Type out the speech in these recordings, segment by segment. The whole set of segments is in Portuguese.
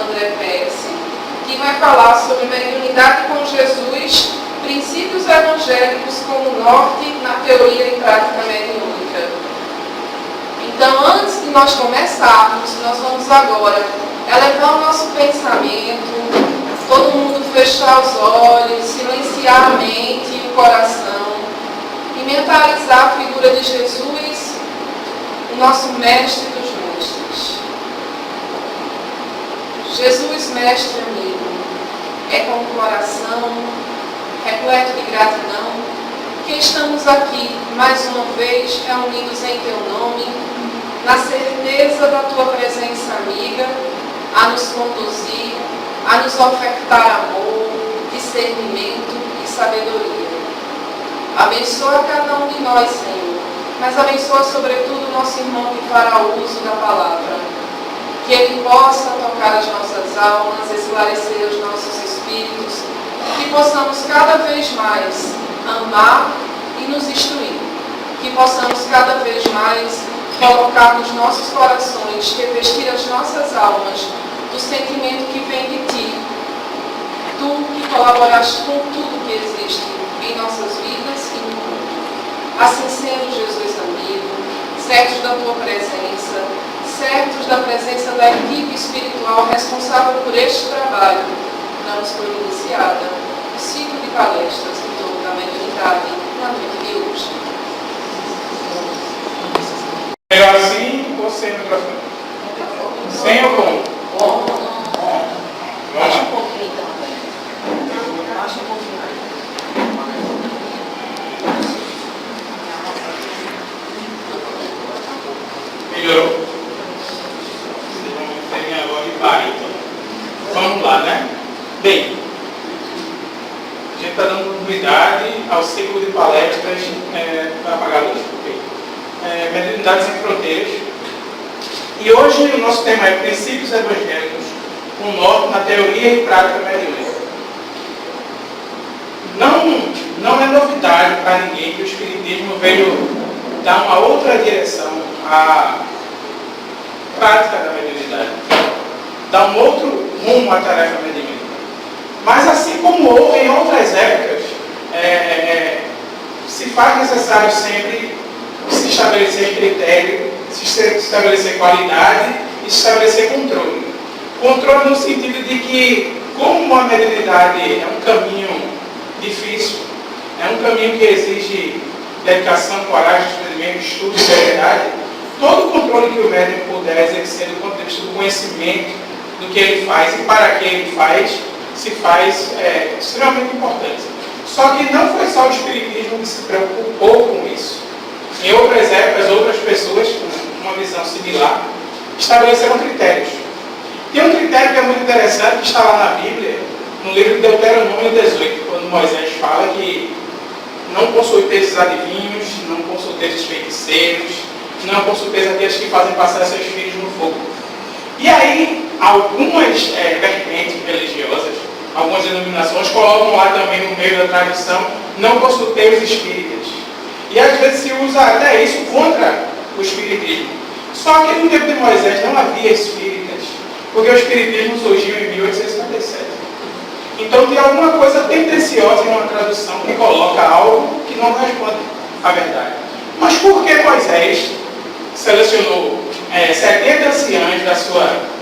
André Pérez, que vai falar sobre mediunidade com Jesus, princípios evangélicos como norte na teoria e prática mediúnica. Então, antes de nós começarmos, nós vamos agora elevar o nosso pensamento, todo mundo fechar os olhos, silenciar a mente e o coração, e mentalizar a figura de Jesus, o nosso mestre dos mestres. Jesus, mestre amigo, é com o coração repleto de gratidão que estamos aqui mais uma vez reunidos em teu nome, na certeza da tua presença amiga, a nos conduzir, a nos ofertar amor, discernimento e sabedoria. Abençoa cada um de nós, Senhor, mas abençoa sobretudo o nosso irmão que fará uso da palavra. Que ele possa tocar as nossas almas, esclarecer os nossos espíritos, que possamos cada vez mais amar e nos instruir. Que possamos cada vez mais colocar nos nossos corações, revestir as nossas almas do sentimento que vem de Ti. Tu que colaboraste com tudo que existe em nossas vidas e no mundo. Assim sendo, Jesus amigo, certos da Tua presença, certos da presença da equipe espiritual responsável por este trabalho, damos por iniciada o ciclo de palestras em torno da mediunidade na noite de hoje. Melhor assim ou sem o microfone? Sem ou com? Bom. Vamos lá. Melhorou? Vocês vão terem agora de bar, então. Vamos lá, né? Bem, a gente está dando continuidade ao ciclo de palestras para apagar a luz. Mediunidade Sem Fronteiras. E hoje o nosso tema é Princípios Evangélicos, com norte na teoria e prática mediúnica. Não é novidade para ninguém que o Espiritismo veio dar uma outra direção à prática da mediunidade, dar um outro rumo à tarefa mediúnica. Mas assim como houve em outras épocas, se faz necessário sempre se estabelecer critério, se estabelecer qualidade e se estabelecer controle. Controle no sentido de que, como a mediunidade é um caminho difícil, é um caminho que exige dedicação, coragem, desprendimento, estudo, seriedade, todo o controle que o médium puder exercer do ponto de vista do conhecimento do que ele faz e para que ele faz, se faz extremamente importante. Só que não foi só o Espiritismo que se preocupou com isso. Em outras épocas, outras pessoas com uma visão similar estabeleceram critérios. Tem um critério que é muito interessante, que está lá na Bíblia, no livro de Deuteronômio 18, quando Moisés fala que não consulteis os adivinhos, não consulteis os feiticeiros, não consulteis aqueles que fazem passar seus filhos no fogo. E aí, algumas vertentes religiosas, algumas denominações colocam lá também no meio da tradição, não consultei os espíritas. E às vezes se usa até isso contra o espiritismo. Só que no tempo de Moisés não havia espíritas, porque o espiritismo surgiu em 1857. Então tem alguma coisa tendenciosa em uma tradução que coloca algo que não responde à verdade. Mas por que Moisés selecionou 70 anciãos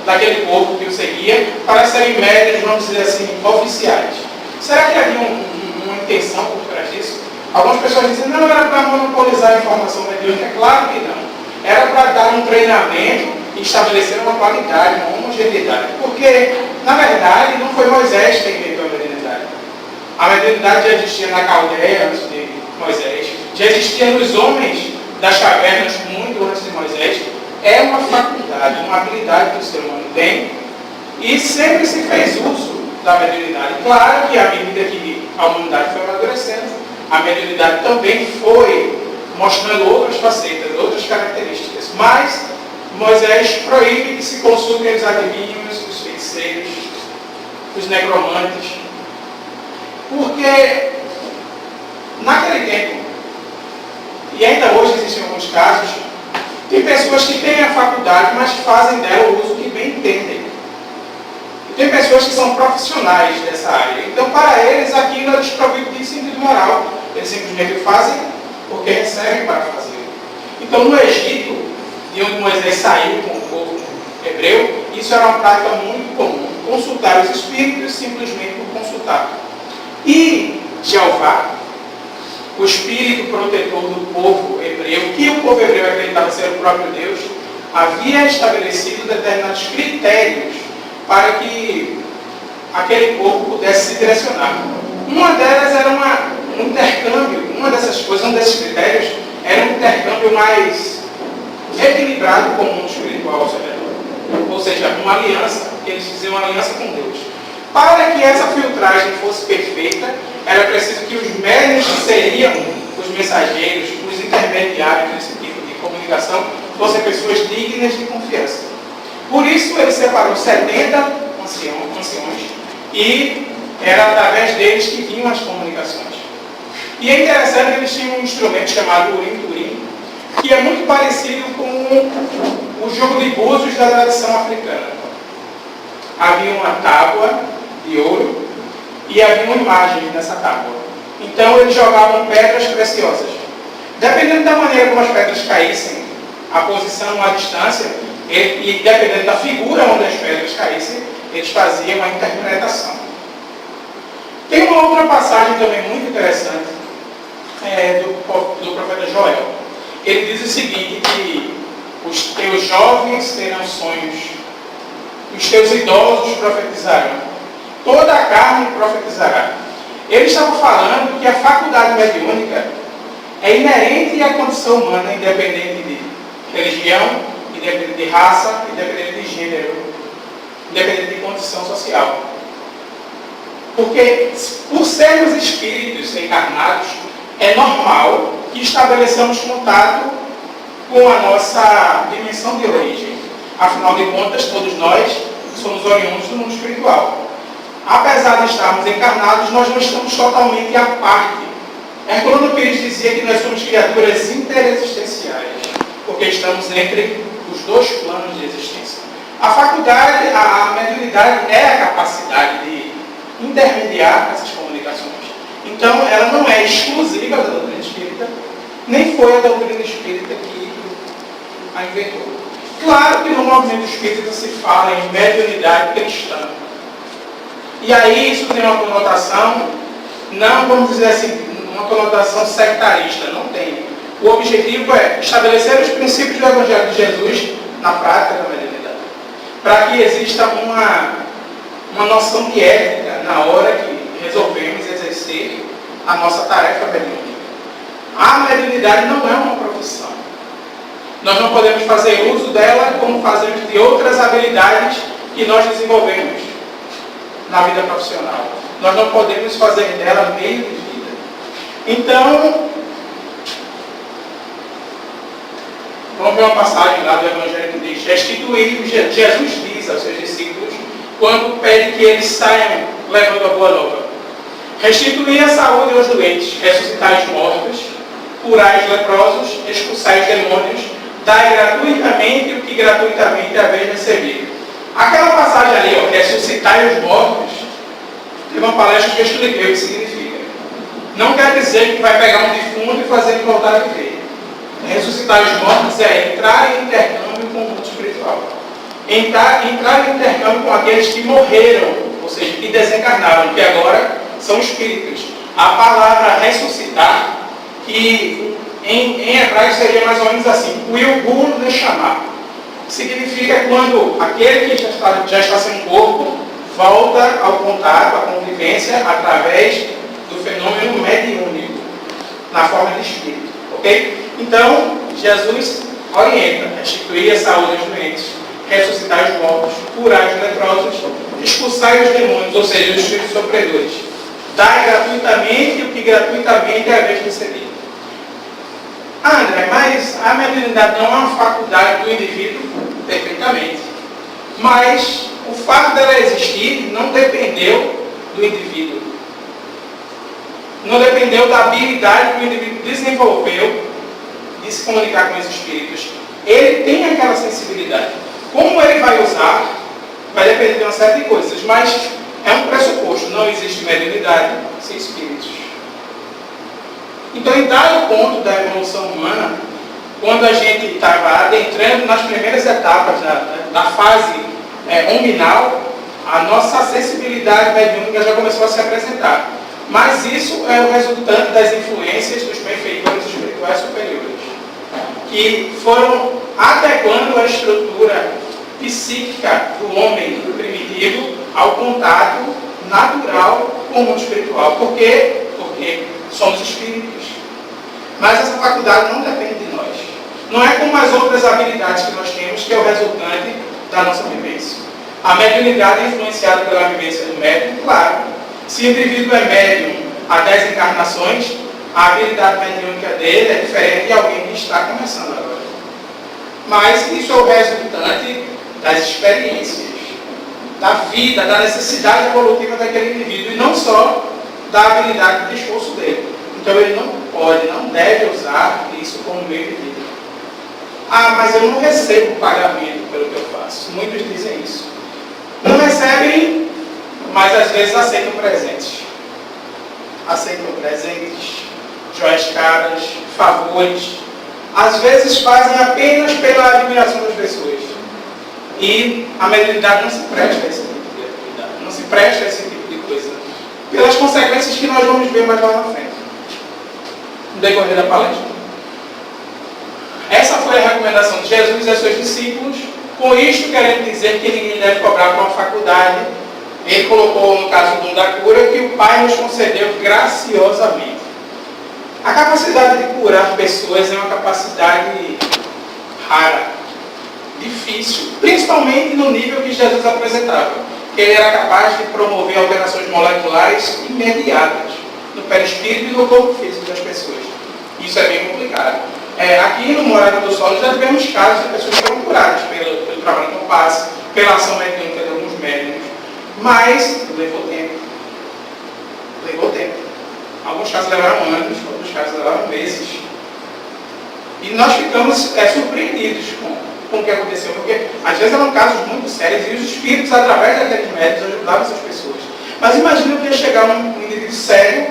daquele povo que o seguia para serem médios, vamos dizer assim, oficiais? Será que havia uma intenção por trás disso? Algumas pessoas dizem, não, era para monopolizar a informação mediúnica. Claro que não. Era para dar um treinamento e estabelecer uma qualidade, uma homogeneidade. Porque, na verdade, não foi Moisés que inventou a mediunidade. A mediunidade já existia na Caldeia antes de Moisés. Já existia nos homens das cavernas muito antes de Moisés. É uma faculdade, uma habilidade que o ser humano tem. E sempre se fez uso da mediunidade. Claro que à medida que a humanidade foi amadurecendo, a mediunidade também foi mostrando outras facetas, outras características. Mas Moisés proíbe que se consultem os adivinhos, os feiticeiros, os necromantes. Porque naquele tempo, e ainda hoje existem alguns casos, tem pessoas que têm a faculdade, mas fazem dela o uso que bem entendem. Tem pessoas que são profissionais dessa área. Então, para eles, aquilo é desprovido de sentido moral. Eles simplesmente fazem porque recebem para fazer. Então, no Egito, de onde Moisés saiu com o povo hebreu, isso era uma prática muito comum. Consultar os espíritos simplesmente por consultar. E Jeová, o espírito protetor do povo hebreu, que o povo hebreu acreditava ser o próprio Deus, havia estabelecido determinados critérios para que aquele povo pudesse se direcionar. Uma delas era um intercâmbio, uma dessas coisas, um desses critérios, era um intercâmbio mais equilibrado com o mundo espiritual ao seu redor. Ou seja, uma aliança, que eles diziam uma aliança com Deus. Para que essa filtragem fosse perfeita, era preciso que os médios que seriam os mensageiros, os intermediários desse tipo de comunicação, fossem pessoas dignas de confiança. Por isso ele separou 70 anciões e era através deles que vinham as comunicações. E é interessante que eles tinham um instrumento chamado Urim-Turim, que é muito parecido com o jogo de búzios da tradição africana. Havia uma tábua de ouro e havia imagens nessa tábua. Então eles jogavam pedras preciosas. Dependendo da maneira como as pedras caíssem, a posição, a distância, e dependendo da figura onde as pedras caíssem, eles faziam a interpretação. Tem uma outra passagem também muito interessante do profeta Joel. Ele diz o seguinte, que os teus jovens terão sonhos, os teus idosos profetizarão, toda a carne profetizará. Ele estava falando que a faculdade mediúnica é inerente à condição humana, independente de religião, independente de raça, independente de gênero, independente de condição social. Porque, por sermos espíritos encarnados, é normal que estabeleçamos contato com a nossa dimensão de origem. Afinal de contas, todos nós somos oriundos do mundo espiritual. Apesar de estarmos encarnados, nós não estamos totalmente à parte. Herculano Pires dizia que nós somos criaturas interexistenciais, porque estamos entre os dois planos de existência. A faculdade, a mediunidade é a capacidade de intermediar essas comunicações. Então, ela não é exclusiva da doutrina espírita, nem foi a doutrina espírita que a inventou. Claro que no movimento espírita se fala em mediunidade cristã. E aí isso tem uma conotação, não vamos dizer assim, uma conotação sectarista, não tem. O objetivo é estabelecer os princípios do Evangelho de Jesus na prática da mediunidade. Para que exista uma noção de ética na hora que resolvemos exercer a nossa tarefa mediúnica. A mediunidade não é uma profissão. Nós não podemos fazer uso dela como fazemos de outras habilidades que nós desenvolvemos na vida profissional. Nós não podemos fazer dela meio de vida. Então, vamos ver uma passagem lá do Evangelho que diz: restituir, Jesus diz aos seus discípulos, quando pede que eles saiam levando a boa nova: restituir a saúde aos doentes, ressuscitar os mortos, curar os leprosos, expulsar os demônios, dar gratuitamente o que gratuitamente haveis recebido. Aquela passagem ali, ó, ressuscitar os mortos, teve uma palestra que eu expliquei o que significa. Não quer dizer que vai pegar um defunto e fazer ele voltar a viver. Ressuscitar os mortos é entrar em intercâmbio com o mundo espiritual. Entrar em intercâmbio com aqueles que morreram, ou seja, que desencarnaram, que agora são espíritos. A palavra ressuscitar, que em hebraico seria mais ou menos assim: Wilbur Neshama. Significa quando aquele que já está sem corpo volta ao contato, à convivência, através do fenômeno mediúnico, na forma de espírito. Ok? Então, Jesus orienta: restituir a saúde aos doentes, ressuscitar os mortos, curar os leprosos, expulsar os demônios, ou seja, os espíritos sofredores. Dar gratuitamente o que gratuitamente é a vez recebido. André, mas a mediunidade não é uma faculdade do indivíduo? Perfeitamente. Mas o fato dela existir não dependeu do indivíduo. Não dependeu da habilidade que o indivíduo desenvolveu de se comunicar com os espíritos. Ele tem aquela sensibilidade. Como ele vai usar, vai depender de uma série de coisas, mas é um pressuposto, não existe mediunidade sem espíritos. então, em dado ponto da evolução humana, quando a gente estava adentrando nas primeiras etapas da fase umbinal, a nossa sensibilidade mediúnica já começou a se apresentar. Mas isso é o resultante das influências dos benfeitores espirituais superiores, que foram adequando a estrutura psíquica do homem primitivo ao contato natural com o mundo espiritual. Por quê? Porque somos espíritos. Mas essa faculdade não depende de nós. Não é como as outras habilidades que nós temos, que é o resultante da nossa vivência. A mediunidade é influenciada pela vivência do médium, claro. Se o indivíduo é médium há 10 encarnações, a habilidade mediúnica dele é diferente de alguém que está começando agora. Mas isso é o resultante das experiências, da vida, da necessidade evolutiva daquele indivíduo, e não só da habilidade de esforço dele. Então ele não pode, não deve usar isso como meio de vida. Ah, mas eu não recebo pagamento pelo que eu faço. Muitos dizem isso. Não recebem, mas às vezes aceitam presentes. Aceitam presentes, joias caras, favores. Às vezes fazem apenas pela admiração das pessoas. E a mediunidade não se presta a esse tipo de atividade, não se presta a esse tipo de coisa. Pelas consequências que nós vamos ver mais lá na frente, no decorrer da palestra. Essa foi a recomendação de Jesus a seus discípulos. Com isto, querendo dizer que ninguém deve cobrar para uma faculdade. Ele colocou, no caso do dom da cura, que o Pai nos concedeu graciosamente. A capacidade de curar pessoas é uma capacidade rara, difícil, principalmente no nível que Jesus apresentava. Ele era capaz de promover alterações moleculares imediatas no perispírito e no corpo físico das pessoas. Isso é bem complicado. Aqui no Morada do Sol já tivemos casos de pessoas que foram curadas pelo trabalho com passe, pela ação mediúnica de alguns médicos, mas levou tempo. Levou tempo. Alguns casos levaram anos, outros casos levaram meses. E nós ficamos surpreendidos com o que aconteceu, porque às vezes eram casos muito sérios e os espíritos, através daqueles médicos, ajudavam essas pessoas. Mas imagina que ia chegar um indivíduo sério,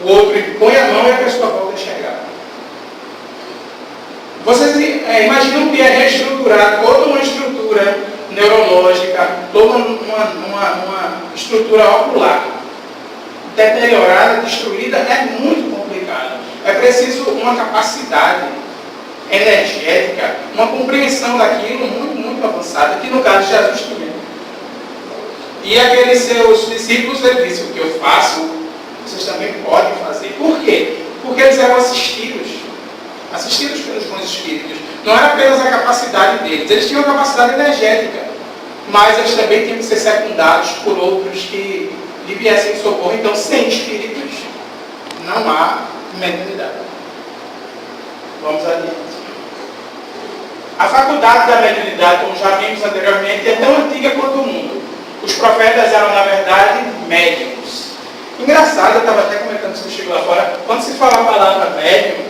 o outro põe a mão e a pessoa volta a enxergar. Vocês imaginam que é reestruturar toda uma estrutura neurológica, toda uma estrutura ocular deteriorada, destruída, é muito complicado. É preciso uma capacidade energética, uma compreensão daquilo muito, muito avançada, que no caso de Jesus tinha. E aqueles seus discípulos, ele disse: o que eu faço, vocês também podem fazer. Por quê? Porque eles eram assistidos pelos bons espíritos. Não era apenas a capacidade deles, eles tinham capacidade energética, mas eles também tinham que ser secundados por outros que lhe viessem em socorro. Então, sem espíritos, não há mediunidade. Vamos adiante. A faculdade da mediunidade, como já vimos anteriormente, é tão antiga quanto o mundo. Os profetas eram, na verdade, médiums. Engraçado, eu estava até comentando isso que chegou lá fora, quando se fala a palavra médium,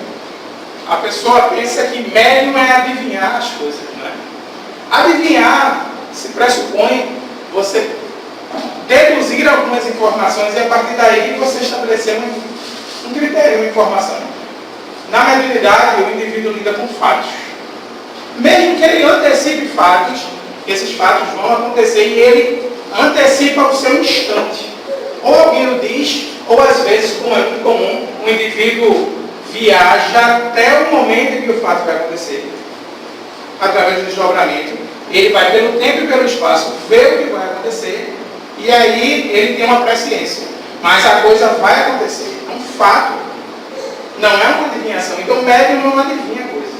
a pessoa pensa que médium é adivinhar as coisas, né? Adivinhar se pressupõe você deduzir algumas informações e a partir daí você estabelecer um critério, uma informação. Na mediunidade, o indivíduo lida com fatos. Mesmo que ele antecipe fatos, esses fatos vão acontecer e ele antecipa o seu instante. Ou alguém o diz, ou às vezes, como é muito comum, o indivíduo viaja até o momento em que o fato vai acontecer. Através do desdobramento, ele vai pelo tempo e pelo espaço ver o que vai acontecer e aí ele tem uma presciência. Mas a coisa vai acontecer. É um fato. Não é uma adivinhação. Então o médium não adivinha coisas.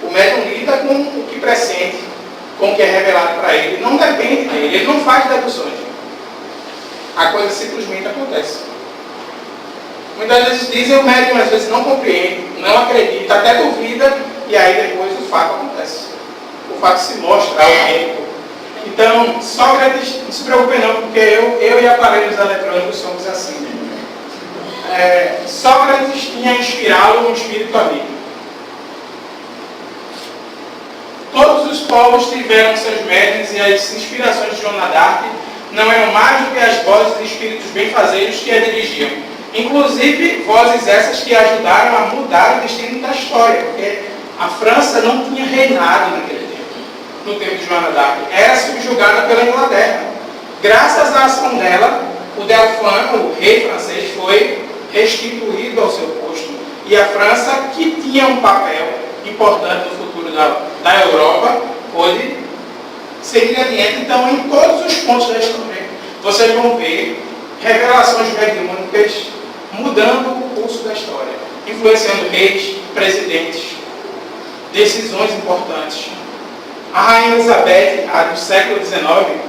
O médium lida com o que pressente, com o que é revelado para ele. Não depende dele. Ele não faz deduções. A coisa simplesmente acontece. Muitas vezes dizem, o médium às vezes não compreende, não acredita, até duvida, e aí depois o fato acontece. O fato se mostra ao médico. Então, Sócrates, não se preocupe não, porque eu e aparelhos eletrônicos somos assim. Sócrates tinha inspirá-lo um espírito amigo. Todos os povos tiveram seus médiuns e as inspirações de Joana d'Arc não eram mais do que as vozes de espíritos benfazejos que a dirigiam. Inclusive, vozes essas que ajudaram a mudar o destino da história, porque a França não tinha reinado naquele tempo, no tempo de Joana d'Arc. Era subjugada pela Inglaterra. Graças à ação dela, o Dauphin, o rei francês, foi restituído ao seu posto. E a França, que tinha um papel importante no futuro da Europa, pôde seguir adiante. Então, em todos os pontos da história, vocês vão ver revelações mediúnicas mudando o curso da história, influenciando reis, presidentes, decisões importantes. A Rainha Elizabeth, a do século XIX,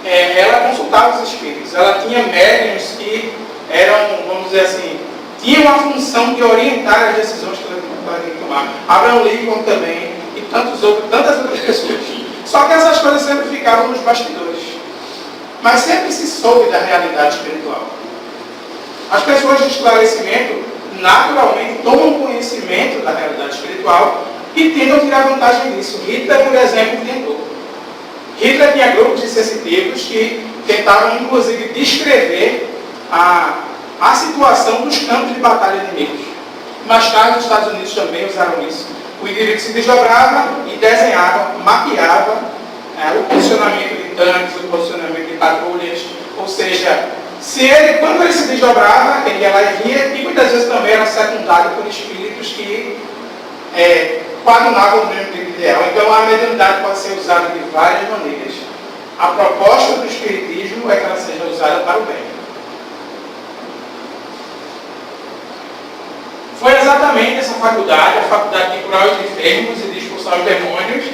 ela consultava os espíritos. Ela tinha médiuns que eram, vamos dizer assim, tinham a função de orientar as decisões que ela tinha que tomar. Abraham Lincoln também, e tantas outras pessoas. Só que essas coisas sempre ficavam nos bastidores. Mas sempre se soube da realidade espiritual. As pessoas de esclarecimento, naturalmente, tomam conhecimento da realidade espiritual e tentam tirar vantagem disso. Hitler, por exemplo, tentou. Hitler tinha grupos de sensitivos que tentavam, inclusive, descrever a situação dos campos de batalha inimigos. Mais tarde, os Estados Unidos também usaram isso. O indivíduo se desdobrava e desenhava, mapeava o posicionamento de tanques, o posicionamento de patrulhas. Ou seja, quando ele se desdobrava, ele ia lá e via, e muitas vezes também era secundário por espíritos que coadunavam o mesmo tipo de ideal. Então, a mediunidade pode ser usada de várias maneiras. A proposta do espiritismo é que ela seja usada para o bem. Foi exatamente essa faculdade, a faculdade de curar os enfermos e de expulsar os demônios,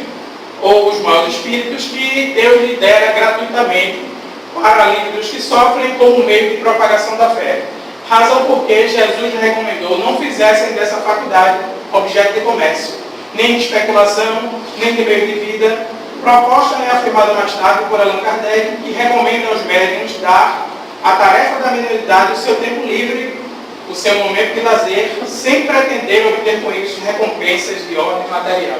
ou os maus espíritos, que Deus lhe dera gratuitamente para alívio dos que sofrem como meio de propagação da fé. Razão porque Jesus recomendou não fizessem dessa faculdade objeto de comércio, nem de especulação, nem de meio de vida. Proposta é afirmada mais tarde por Allan Kardec, que recomenda aos médiuns dar à tarefa da mediunidade o seu tempo livre, o seu momento de lazer, sem pretender obter com isso recompensas de ordem material.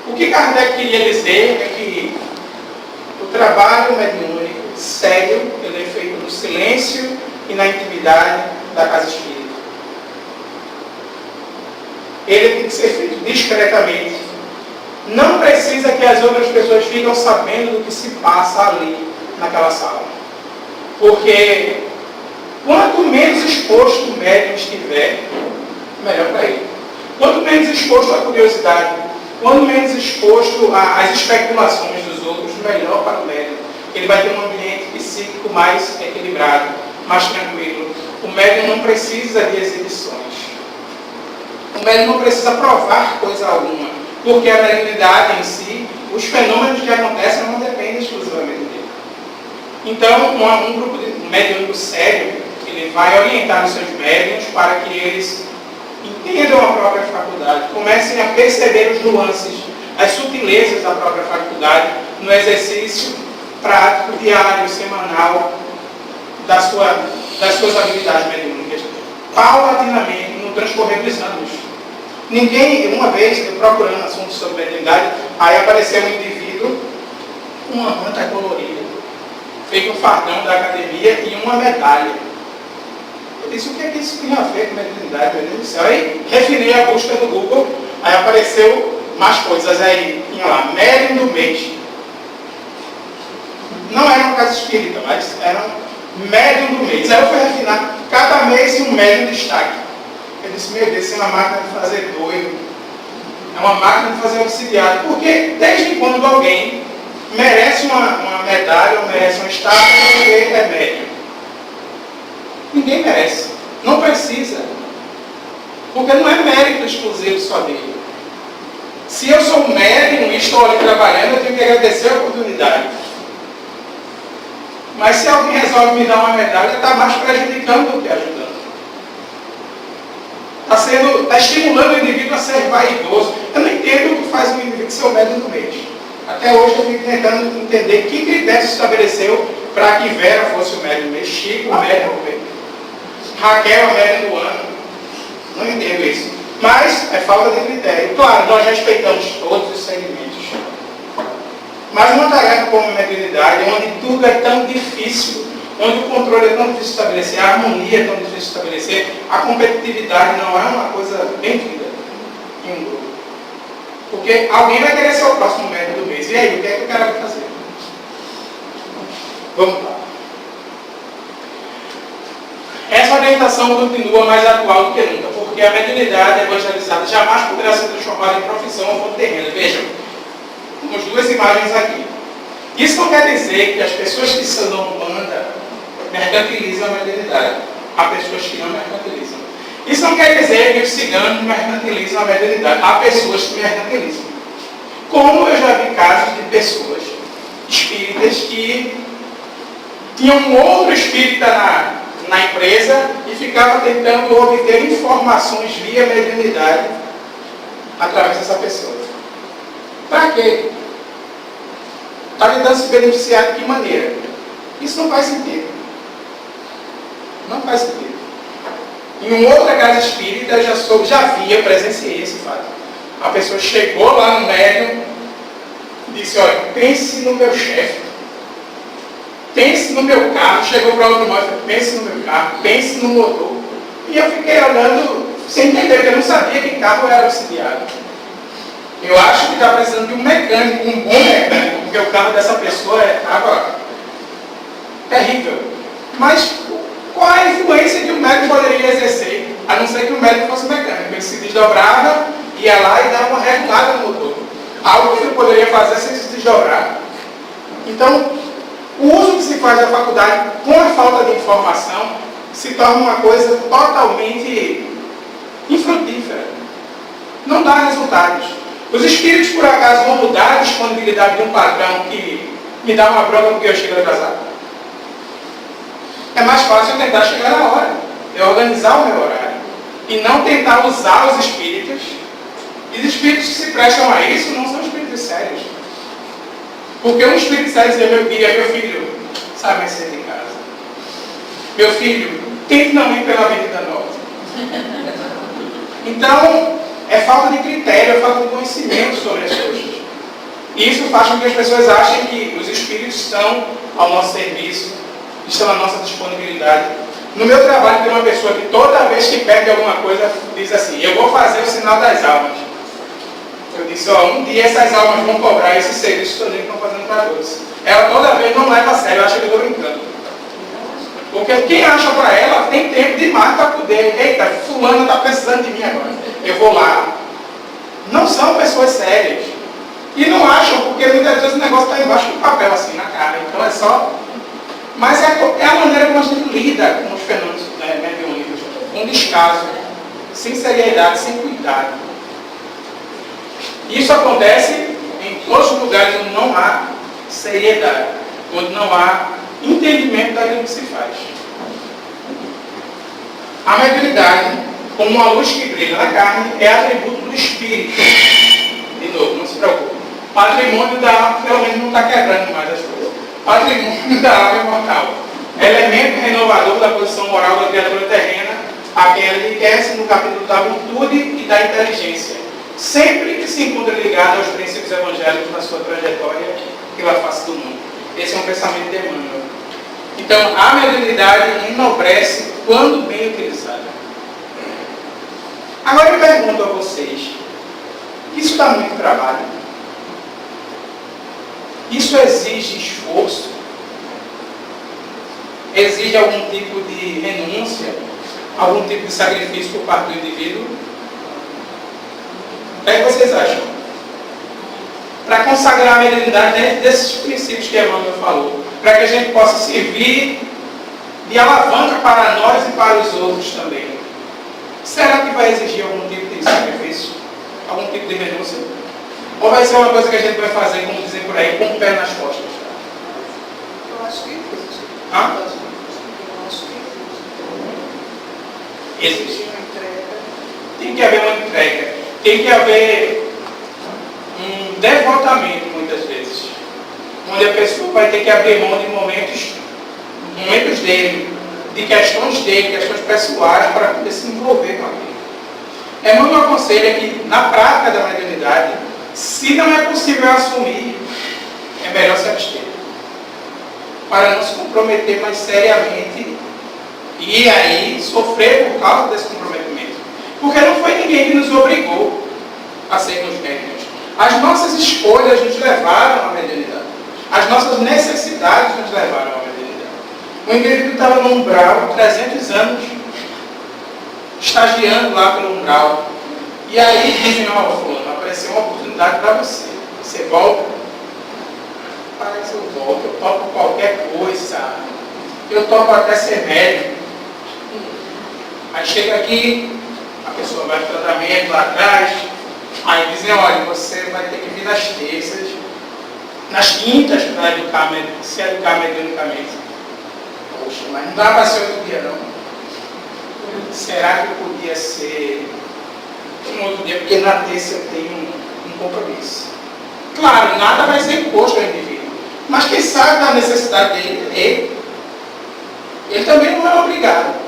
O que Kardec queria dizer é que o trabalho mediúnico sério, ele é feito no silêncio e na intimidade da casa espírita. Ele tem que ser feito discretamente. Não precisa que as outras pessoas fiquem sabendo do que se passa ali, naquela sala. Porque quanto menos exposto o médium estiver, melhor para ele. Quanto menos exposto à curiosidade, quanto menos exposto às especulações dos outros, melhor para o médium. Ele vai ter um ambiente psíquico mais equilibrado, mais tranquilo. O médium não precisa de exibições. O médium não precisa provar coisa alguma, porque a mediunidade em si, os fenômenos que acontecem não dependem exclusivamente dele. Então, um grupo de mediúnico sério, ele vai orientar os seus médiuns para que eles entendam a própria faculdade, comecem a perceber os nuances, as sutilezas da própria faculdade no exercício prático, diário, semanal das suas habilidades mediúnicas, paulatinamente, no transcorrer dos anos. Ninguém, uma vez, eu procurando assuntos sobre mediunidade, aí apareceu um indivíduo com uma manta colorida, feito um fardão da academia e uma medalha. Eu disse, o que é que isso tem a ver com mediunidade, meu Deus do céu? Aí refinei a busca no Google, aí apareceu mais coisas, aí tinha lá, médium do mês. Não era uma casa espírita, mas era um médium do mês. Aí eu fui refinar, cada mês um médium de destaque. Eu disse, meu Deus, isso é uma máquina de fazer doido. É uma máquina de fazer obsidiado. Porque desde quando alguém merece uma medalha ou merece um status porque é médium? Ninguém merece. Não precisa. Porque não é mérito exclusivo só dele. Se eu sou médium e estou ali trabalhando, eu tenho que agradecer a oportunidade. Mas se alguém resolve me dar uma medalha, está mais prejudicando do que ajudando. Está estimulando o indivíduo a ser vaidoso. Eu não entendo o que faz o indivíduo ser o médium do mês. Até hoje eu fico tentando entender que critério se estabeleceu para que Vera fosse o médium do mês, Chico o médium do mês, Raquel o médium do ano. Não entendo isso. Mas é falta de critério. Claro, nós respeitamos todos os segmentos. Mas uma tarefa como a mediunidade, onde tudo é tão difícil, onde o controle é tão difícil de estabelecer, a harmonia é tão difícil de estabelecer, a competitividade não é uma coisa bem-vinda em um grupo. Porque alguém vai querer ser o próximo médico do mês. E aí, o que é que o cara vai fazer? Vamos lá. Essa orientação continua mais atual do que nunca, porque a mediunidade evangelizada jamais poderá ser transformada em profissão ou fonte de renda. Vejam, temos duas imagens aqui. Isso não quer dizer que as pessoas que são Umbanda mercantilizam a mediunidade. Há pessoas que não mercantilizam. Isso não quer dizer que os ciganos mercantilizam a mediunidade. Há pessoas que mercantilizam. Como eu já vi casos de pessoas espíritas que tinham um outro espírita na empresa e ficava tentando obter informações via mediunidade através dessa pessoa. Para quê? Está tentando se beneficiar de que maneira? Isso não faz sentido. Não faz sentido. Em uma outra casa espírita, eu já presenciei esse fato. A pessoa chegou lá no médium e disse, olha, pense no meu chefe, pense no meu carro. Chegou para outro modo, pense no meu carro, pense no motor. E eu fiquei olhando sem entender, porque eu não sabia que carro era auxiliado. Eu acho que está precisando de um mecânico, um bom mecânico, porque o carro dessa pessoa estava terrível. Mas qual a influência que o médico poderia exercer? A não ser que o médico fosse mecânico. Ele se desdobrava, ia lá e dava uma regulada no motor. Algo que ele poderia fazer sem se desdobrar. Então, o uso que se faz da faculdade com a falta de informação se torna uma coisa totalmente infrutífera. Não dá resultados. Os espíritos, por acaso, vão mudar a disponibilidade de um padrão que me dá uma bronca porque eu chego atrasado? É mais fácil eu tentar chegar na hora, eu organizar o meu horário, e não tentar usar os espíritos. E os espíritos que se prestam a isso não são espíritos sérios. Porque um espírito sério diria, meu filho, sai mais cedo em casa. Meu filho, tente não ir pela Avenida Norte. Então, é falta de critério, é falta de conhecimento sobre as coisas. E isso faz com que as pessoas achem que os espíritos estão ao nosso serviço, estão à nossa disponibilidade. No meu trabalho tem uma pessoa que toda vez que perde alguma coisa diz assim, eu vou fazer o sinal das almas. Eu disse, ó, um dia essas almas vão cobrar esse serviço todo que estão fazendo para todos. Ela toda vez não leva a sério, acha que eu estou brincando. Porque quem acha para ela tem tempo demais para poder, eita, fulano está precisando de mim agora, eu vou lá. Não são pessoas sérias. E não acham, porque muitas vezes o negócio está embaixo do papel, assim, na cara. Então é só... Mas é a maneira como a gente lida com os fenômenos mediúnicos, com descaso, sem seriedade, sem cuidado. Isso acontece em todos os lugares onde não há seriedade, onde não há entendimento daquilo que se faz. A mediunidade, como uma luz que brilha na carne, é atributo do espírito. De novo, não se preocupe. Patrimônio da alma, pelo menos não está quebrando mais as coisas. Patrimônio da alma imortal. Elemento renovador da posição moral da criatura terrena, a quem ela enriquece no capítulo da virtude e da inteligência. Sempre que se encontra ligado aos princípios evangélicos na sua trajetória pela face do mundo. Esse é um pensamento de Emmanuel. Então, a mediunidade enobrece quando bem utilizada. Agora eu pergunto a vocês, isso dá muito trabalho? Isso exige esforço? Exige algum tipo de renúncia? Algum tipo de sacrifício por parte do indivíduo? O que é que vocês acham? Para consagrar a mediunidade dentro desses princípios que Emmanuel falou, para que a gente possa servir de alavanca para nós e para os outros também. Será que vai exigir algum tipo de sacrifício? Algum tipo de renúncia? Ou vai ser uma coisa que a gente vai fazer, como dizem por aí, com o pé nas costas? Eu acho que existe. Hã? Eu acho que existe. Existe. Uma entrega. Tem que haver uma entrega. Tem que haver um devotamento, muitas vezes. Onde a pessoa vai ter que abrir mão de momentos dele, de questões dele, questões pessoais, para poder se envolver com aquilo. Emmanuel aconselha que, na prática da mediunidade, se não é possível assumir é melhor se abster. Para não se comprometer mais seriamente e aí sofrer por causa desse comprometimento. Porque não foi ninguém que nos obrigou a sermos médiuns. As nossas escolhas nos levaram à mediunidade. As nossas necessidades nos levaram à mediunidade. O indivíduo estava no umbral, 300 anos, estagiando lá pelo umbral. E aí dizem, ó, fulano, apareceu uma oportunidade para você. Você volta? Parece que eu volto, eu topo qualquer coisa. Eu topo até ser médico. Aí chega aqui, a pessoa vai para o tratamento lá atrás, aí dizem, olha, você vai ter que vir nas terças, nas quintas para se educar mediunicamente. Poxa, mas não dá para ser outro dia não. Será que podia ser um outro dia? Porque na terça eu tenho um compromisso. Claro, nada vai ser imposto ao indivíduo, mas quem sabe da necessidade dele, ele também não é obrigado.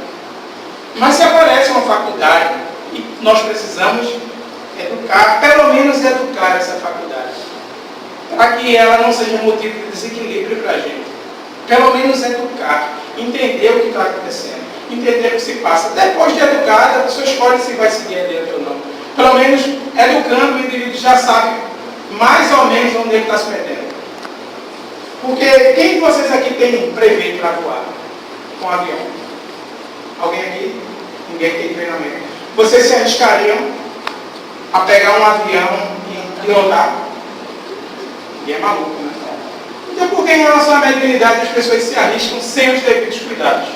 Mas se aparece uma faculdade e nós precisamos educar, pelo menos educar essa faculdade, para que ela não seja motivo de desequilíbrio para a gente. Pelo menos educar, entender o que está acontecendo, entender o que se passa. Depois de educada, a pessoa escolhe se vai seguir adiante ou não. Pelo menos educando, o indivíduo já sabe mais ou menos onde ele está se metendo. Porque quem de vocês aqui tem brevet para voar com avião? Alguém aqui? Ninguém tem treinamento. Vocês se arriscariam a pegar um avião e pilotar? Ninguém é maluco, né? Então por que em relação à mediunidade as pessoas se arriscam sem os devidos cuidados?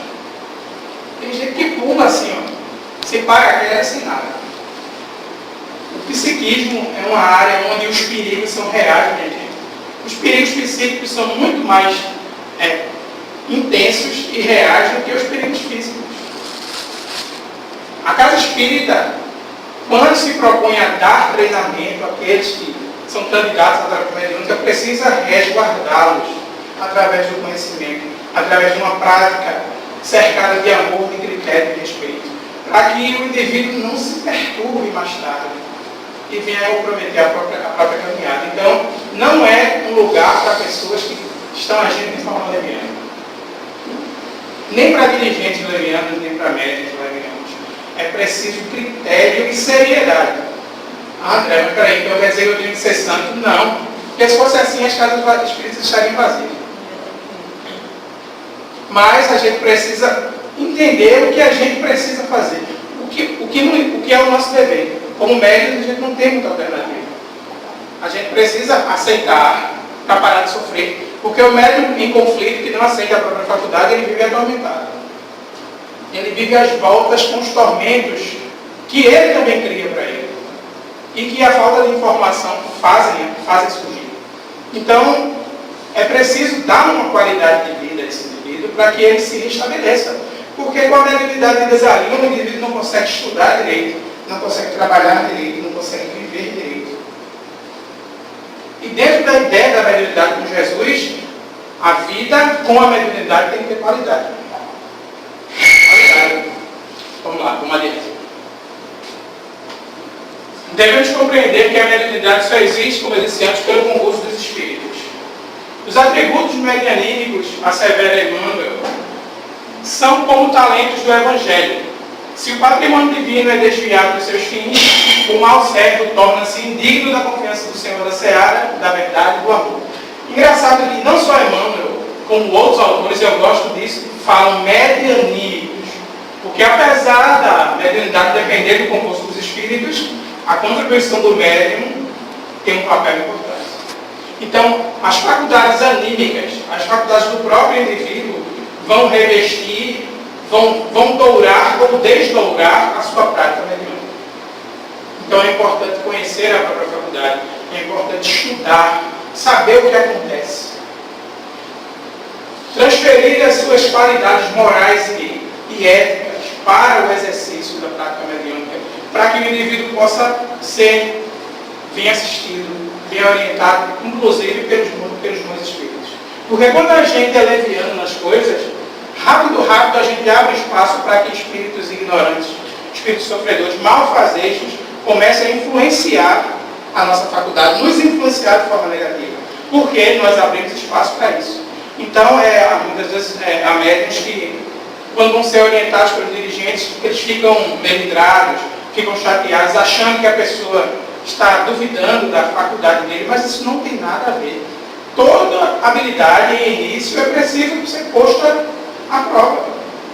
Tem gente que pula assim, ó, sem paraquedas, sem nada. O psiquismo é uma área onde os perigos são reais, minha gente. Os perigos psíquicos são muito mais intensos e reais do que os perigos físicos. A casa espírita, quando se propõe a dar treinamento àqueles que são candidatos à terapia mediúnica, precisa resguardá-los através do conhecimento, através de uma prática cercada de amor, de critério e de respeito, para que o indivíduo não se perturbe mais tarde e venha a comprometer a própria caminhada. Então, não é um lugar para pessoas que estão agindo de forma leviana. Nem para dirigentes levianos, nem para médicos levianos. É preciso critério e seriedade. Ah, André, mas peraí, então quer dizer que eu tenho que ser santo? Não. Porque se fosse assim, as casas espíritas estariam vazias. Mas a gente precisa entender o que a gente precisa fazer. O que é o nosso dever. Como médicos, a gente não tem muita alternativa. A gente precisa aceitar para parar de sofrer. Porque o médico em conflito, que não aceita a própria faculdade, ele vive atormentado. Ele vive às voltas com os tormentos que ele também cria para ele. E que a falta de informação fazem surgir. Então, é preciso dar uma qualidade de vida a esse indivíduo para que ele se restabeleça. Porque com a mediunidade de desalinho, o indivíduo não consegue estudar direito, não consegue trabalhar direito, não consegue viver direito. E dentro da ideia da mediunidade com Jesus, a vida com a mediunidade tem que ter qualidade. Vamos lá, vamos adiante. Devemos compreender que a mediunidade só existe, como eu disse antes, pelo concurso dos espíritos. Os atributos medianímicos, assevera Emmanuel, são como talentos do Evangelho. Se o patrimônio divino é desviado dos seus fins, o mal servo torna-se indigno da confiança do Senhor da Seara, da verdade e do amor. Engraçado que não só Emmanuel, como outros autores, eu gosto disso, falam medianímicos. Porque apesar da mediunidade depender do concurso dos espíritos, a contribuição do médium tem um papel importante. Então, as faculdades anímicas, as faculdades do próprio indivíduo, vão revestir, vão dourar ou desdourar a sua prática mediúnica. Então é importante conhecer a própria faculdade, é importante estudar, saber o que acontece. Transferir as suas qualidades morais e éticas para o exercício da prática mediúnica, para que o indivíduo possa ser bem assistido, bem orientado, inclusive pelos bons espíritos. Porque quando a gente é leviano nas coisas, rápido a gente abre espaço para que espíritos ignorantes, espíritos sofredores, malfazejos, comecem a influenciar a nossa faculdade, nos influenciar de forma negativa. porque nós abrimos espaço para isso. Então, muitas vezes, há médiuns que, quando vão ser orientados pelos dirigentes, eles ficam melindrados, ficam chateados, achando que a pessoa está duvidando da faculdade dele, mas isso não tem nada a ver. Toda habilidade em início é preciso ser posta à prova.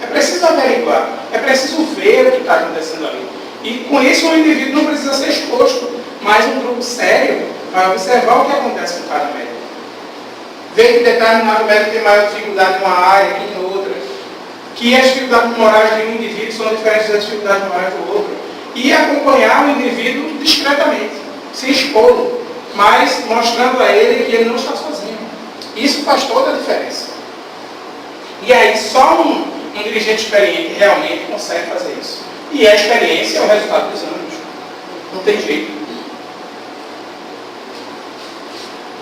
É preciso averiguar, é preciso ver o que está acontecendo ali. E com isso o indivíduo não precisa ser exposto, mas um grupo sério vai observar o que acontece com cada médico. Vê que determinado médico tem maior dificuldade em uma área que em outra, que as dificuldades morais de um indivíduo são diferentes das dificuldades morais do outro, e acompanhar o indivíduo discretamente, se expor, mas mostrando a ele que ele não está sozinho. Isso faz toda a diferença. E aí só um dirigente experiente realmente consegue fazer isso. E a experiência é o resultado dos anos. Não tem jeito.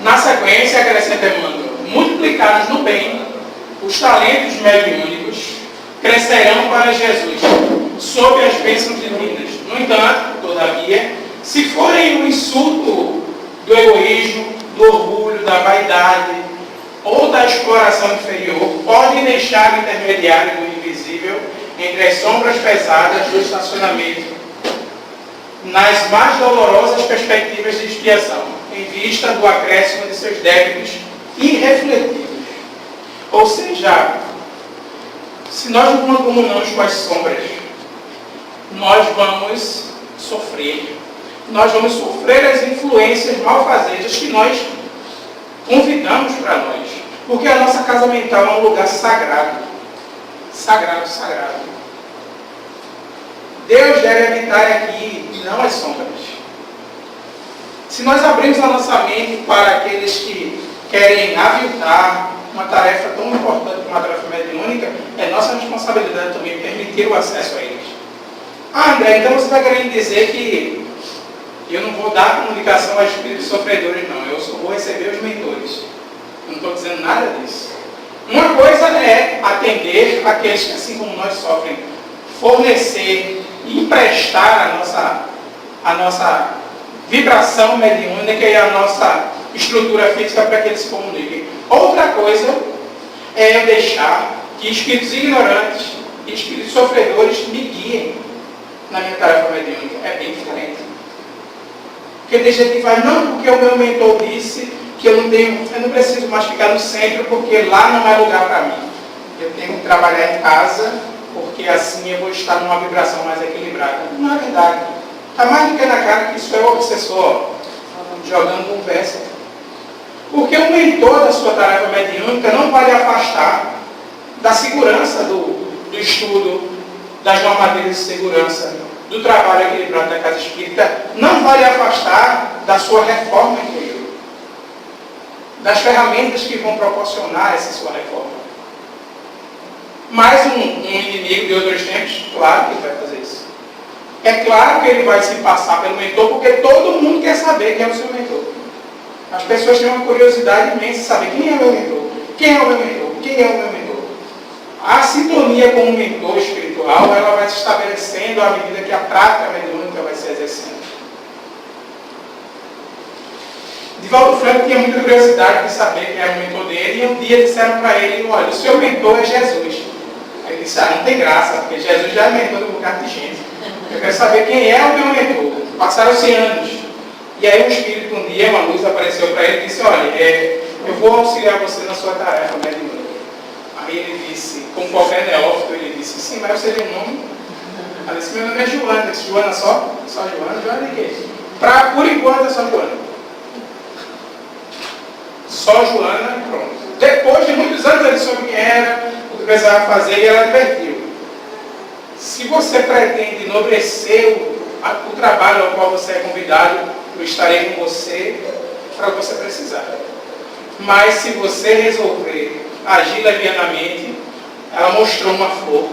Na sequência, acrescenta Emmanuel: multiplicados no bem, os talentos mediúnicos crescerão para Jesus, sob as bênçãos divinas. No entanto, todavia, se forem o insulto do egoísmo, do orgulho, da vaidade ou da exploração inferior, podem deixar o intermediário do invisível entre as sombras pesadas do estacionamento, nas mais dolorosas perspectivas de expiação, em vista do acréscimo de seus débitos irrefletidos. Ou seja, se nós não comunamos com as sombras, nós vamos sofrer. Nós vamos sofrer as influências malfazejas que nós convidamos para nós. Porque a nossa casa mental é um lugar sagrado. Sagrado, sagrado. Deus deve habitar aqui, e não as sombras. Se nós abrimos a nossa mente para aqueles que querem aviltar uma tarefa tão importante como a tarefa mediúnica, é nossa responsabilidade também permitir o acesso a eles. Ah, André, então você está querendo dizer que eu não vou dar comunicação a espíritos sofredores, não. Eu só vou receber os mentores. Eu não estou dizendo nada disso. Uma coisa é atender aqueles que, assim como nós, sofrem, fornecer e emprestar a nossa vibração mediúnica e a nossa estrutura física para que eles se comuniquem. Outra coisa é eu deixar que espíritos ignorantes e espíritos sofredores me guiem na minha tarefa mediúnica. É bem diferente. Porque tem gente que faz, não, porque o meu mentor disse que eu não preciso mais ficar no centro, porque lá não é lugar para mim. Eu tenho que trabalhar em casa, porque assim eu vou estar numa vibração mais equilibrada. Não é verdade. Está mais do que na cara que isso é o obsessor jogando conversa. Porque o mentor da sua tarefa mediúnica não vai lhe afastar da segurança do estudo, das normativas de segurança, do trabalho equilibrado da casa espírita, não vai lhe afastar da sua reforma interior, das ferramentas que vão proporcionar essa sua reforma. Mas um inimigo de outros tempos, claro que ele vai fazer isso. É claro que ele vai se passar pelo mentor, porque todo mundo quer saber quem é o seu mentor. As pessoas têm uma curiosidade imensa de saber quem é o meu mentor, quem é o meu mentor, quem é o meu mentor. A sintonia com o mentor espiritual, ela vai se estabelecendo à medida que a prática mediúnica vai se exercendo. Divaldo Franco tinha muita curiosidade de saber quem era o mentor dele, e um dia disseram para ele, olha, o seu mentor é Jesus. Aí ele disse, não tem graça, porque Jesus já é mentor de um bocado de gente. Eu quero saber quem é o meu mentor. Passaram-se anos. E aí um espírito, um dia, uma luz apareceu para ele e disse, olha, eu vou auxiliar você na sua tarefa mediúnica. Aí ele disse, como qualquer neófito, ele disse, sim, mas você tem um nome? Ela disse, meu nome é Joana. Eu disse, Joana só? Só Joana? Joana de quê? Por enquanto é só Joana. Só Joana, pronto. Depois de muitos anos ele soube quem era, o que precisava fazer, e ela advertiu. Se você pretende enobrecer o trabalho ao qual você é convidado, eu estarei com você para o que você precisar. Mas se você resolver agir levianamente, ela mostrou uma flor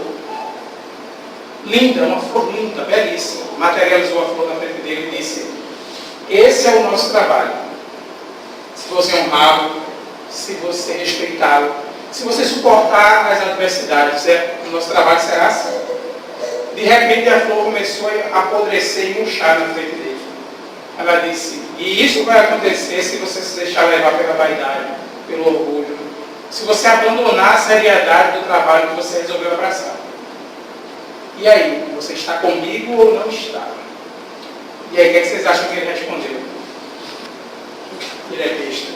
linda, uma flor linda, belíssima. Materializou a flor na frente dele e disse, esse é o nosso trabalho. Se você honrá-lo, se você respeitá-lo, se você suportar as adversidades, o nosso trabalho será assim. De repente a flor começou a apodrecer e murchar na frente dele. Ela disse, E isso vai acontecer se você se deixar levar pela vaidade, pelo orgulho, se você abandonar a seriedade do trabalho que você resolveu abraçar. E aí, você está comigo ou não está? E aí, o que vocês acham que ele respondeu? Ele é besta.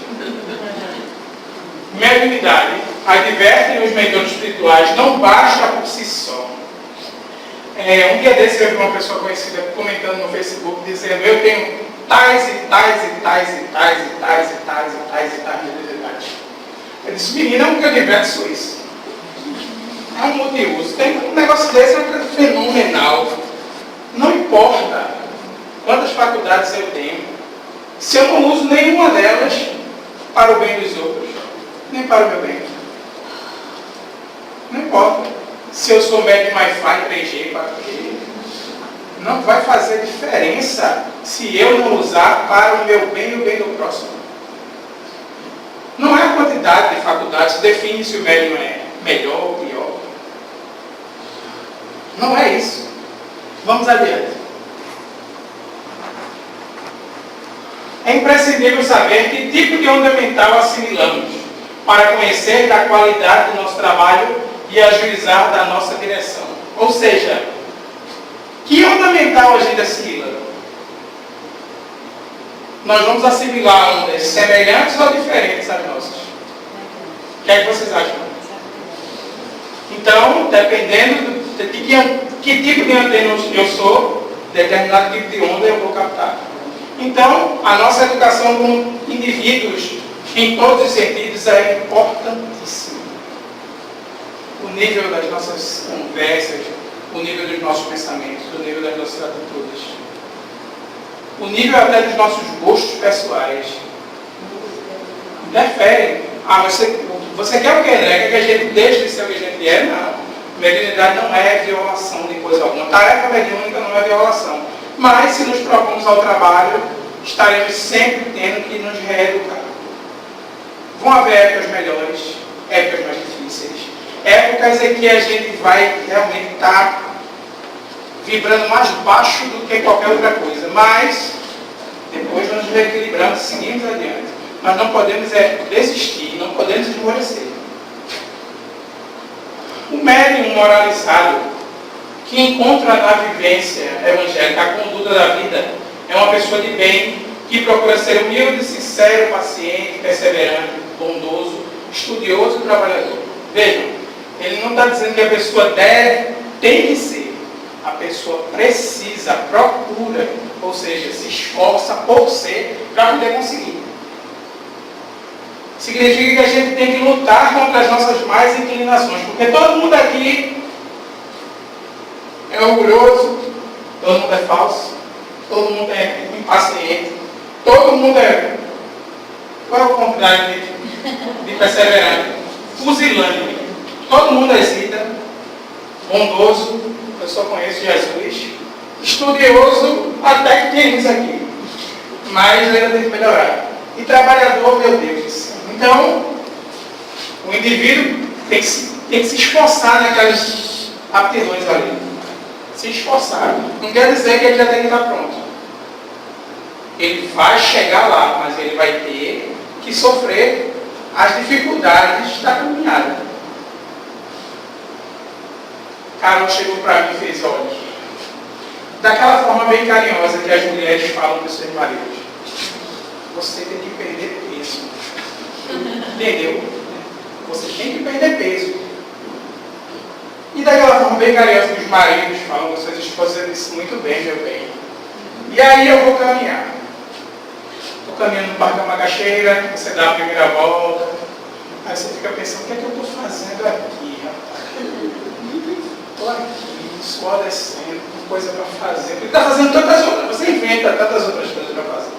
Mediunidade. Advertem os mentores espirituais, não basta por si só. Um dia desse eu vi uma pessoa conhecida comentando no Facebook, dizendo: eu tenho tais e tais e tais e tais e tais e tais e tais e tais mediunidades. Eu disse: menina, um universo isso. É um multiuso. Tem um negócio desse, é uma coisa fenomenal. Não importa quantas faculdades eu tenho, se eu não uso nenhuma delas para o bem dos outros, nem para o meu bem. Não importa se eu sou médium Wi-Fi, 3G, 4G. Não vai fazer diferença se eu não usar para o meu bem e o bem do próximo. Não é a quantidade de faculdades que define se o médium é melhor ou pior. Não é isso. Vamos adiante. É imprescindível saber que tipo de onda mental assimilamos para conhecer da qualidade do nosso trabalho e ajuizar da nossa direção. Ou seja, que onda mental a gente assimila? Nós vamos assimilar ondas semelhantes ou diferentes às nossas? O que é que vocês acham? Então, dependendo de que tipo de antena eu sou, determinado tipo de onda eu vou captar. Então, a nossa educação como indivíduos, em todos os sentidos, é importantíssima. O nível das nossas conversas, o nível dos nossos pensamentos, o nível das nossas atitudes, o nível até dos nossos gostos pessoais, interferem. Você quer o quê, né? Quer que a gente deixe de ser o que a gente é? Não. Mediunidade não é violação de coisa alguma. Tarefa mediúnica não é violação. Mas, se nos propomos ao trabalho, estaremos sempre tendo que nos reeducar. Vão haver épocas melhores, épocas mais difíceis, épocas em que a gente vai realmente estar vibrando mais baixo do que qualquer outra coisa. Mas, depois nós nos reequilibramos, seguimos adiante. Nós não podemos desistir, não podemos esmorecer. O médium moralizado, que encontra na vivência evangélica a conduta da vida, é uma pessoa de bem, que procura ser humilde, sincero, paciente, perseverante, bondoso, estudioso e trabalhador. Vejam, ele não está dizendo que a pessoa tem que ser. A pessoa precisa, procura, ou seja, se esforça por ser, para poder conseguir. Significa que a gente tem que lutar contra as nossas más inclinações, porque todo mundo aqui é orgulhoso, todo mundo é falso, todo mundo é impaciente, todo mundo é... Qual é o contrário de perseverante? Fusilânime. Todo mundo hesita, bondoso, eu só conheço Jesus, estudioso, até que tem isso aqui, mas ainda tem que melhorar. E trabalhador, meu Deus. Então, o indivíduo tem que se esforçar naquelas aptidões ali. Se esforçar. Não quer dizer que ele já tem que estar pronto. Ele vai chegar lá, mas ele vai ter que sofrer as dificuldades da caminhada. Carol chegou para mim e fez: olha, daquela forma bem carinhosa que as mulheres falam para os seus maridos, você tem que perder peso. Entendeu? Você tem que perder peso. E daquela forma bem carinhosa que os maridos falam, vocês esposas disse muito bem, meu bem. E aí eu vou caminhar. Estou caminhando no Parque da Macaxeira, você dá a primeira volta. Aí você fica pensando: o que é que eu estou fazendo aqui, rapaz? Estou aqui, suor descendo, com coisa para fazer. Porque está fazendo tantas outras, você inventa tantas outras coisas para fazer.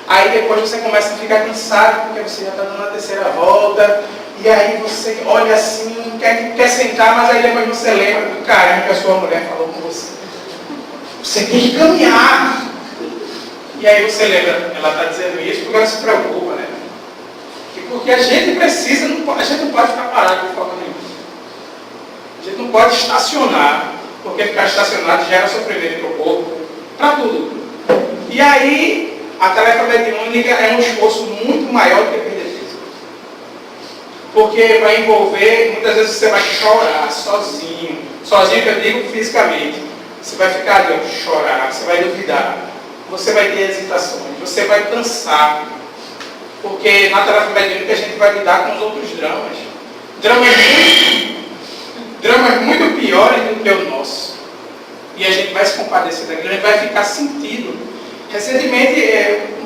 Aí depois você começa a ficar cansado, porque você já está dando a terceira volta, e aí você olha assim, quer sentar, mas aí depois você lembra do carinho que a sua mulher falou com você. Você tem que caminhar. E aí você lembra, ela está dizendo isso porque ela se preocupa, né? E porque a gente precisa, a gente não pode ficar parado de forma nenhuma. A gente não pode estacionar, porque ficar estacionado gera sofrimento para o corpo, para tudo. E aí, a tarefa mediúnica é um esforço muito maior do que perder peso. Porque vai envolver, muitas vezes você vai chorar sozinho. Sozinho que eu digo fisicamente. Você vai ficar ali, chorar, você vai duvidar. Você vai ter hesitações, você vai cansar. Porque na tarefa mediúnica a gente vai lidar com os outros dramas. Dramas muito piores do que o nosso. E a gente vai se compadecer daquilo, a gente vai ficar sentido. Recentemente,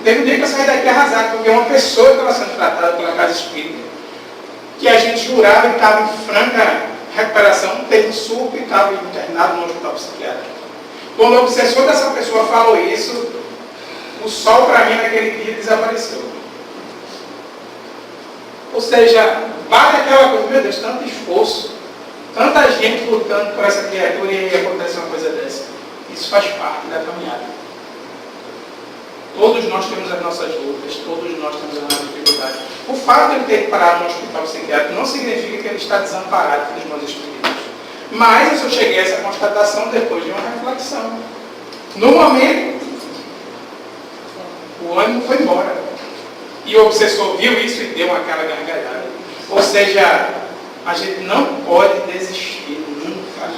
teve um dia que eu saí daqui arrasado, porque uma pessoa estava sendo tratada pela casa espírita, que a gente jurava que estava em franca recuperação, teve um surto e estava internado no hospital psiquiátrico. Quando o obsessor dessa pessoa falou isso, o sol para mim naquele dia desapareceu. Ou seja, vale aquela coisa, meu Deus, tanto esforço, tanta gente lutando por essa criatura e acontece uma coisa dessa. Isso faz parte da caminhada. Todos nós temos as nossas lutas, todos nós temos as nossas dificuldades. O fato de ele ter parado no hospital psiquiátrico não significa que ele está desamparado pelos meus espíritos. Mas eu só cheguei a essa constatação depois de uma reflexão. No momento, o ânimo foi embora. E o obsessor viu isso e deu aquela gargalhada. Ou seja, a gente não pode desistir nunca.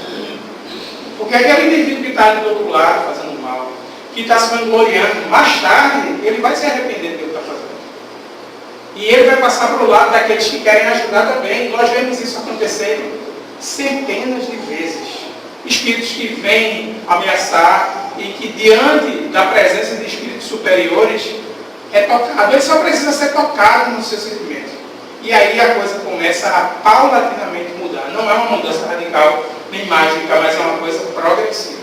Porque aquele indivíduo que está ali do outro lado fazendo mal, que está se vangloriando, mais tarde ele vai se arrepender do que ele está fazendo. E ele vai passar para o lado daqueles que querem ajudar também. Nós vemos isso acontecer centenas de vezes. Espíritos que vêm ameaçar e que diante da presença de espíritos superiores é tocado. Ele só precisa ser tocado no seu sentimento. E aí a coisa começa a paulatinamente mudar. Não é uma mudança radical nem mágica, mas é uma coisa progressiva.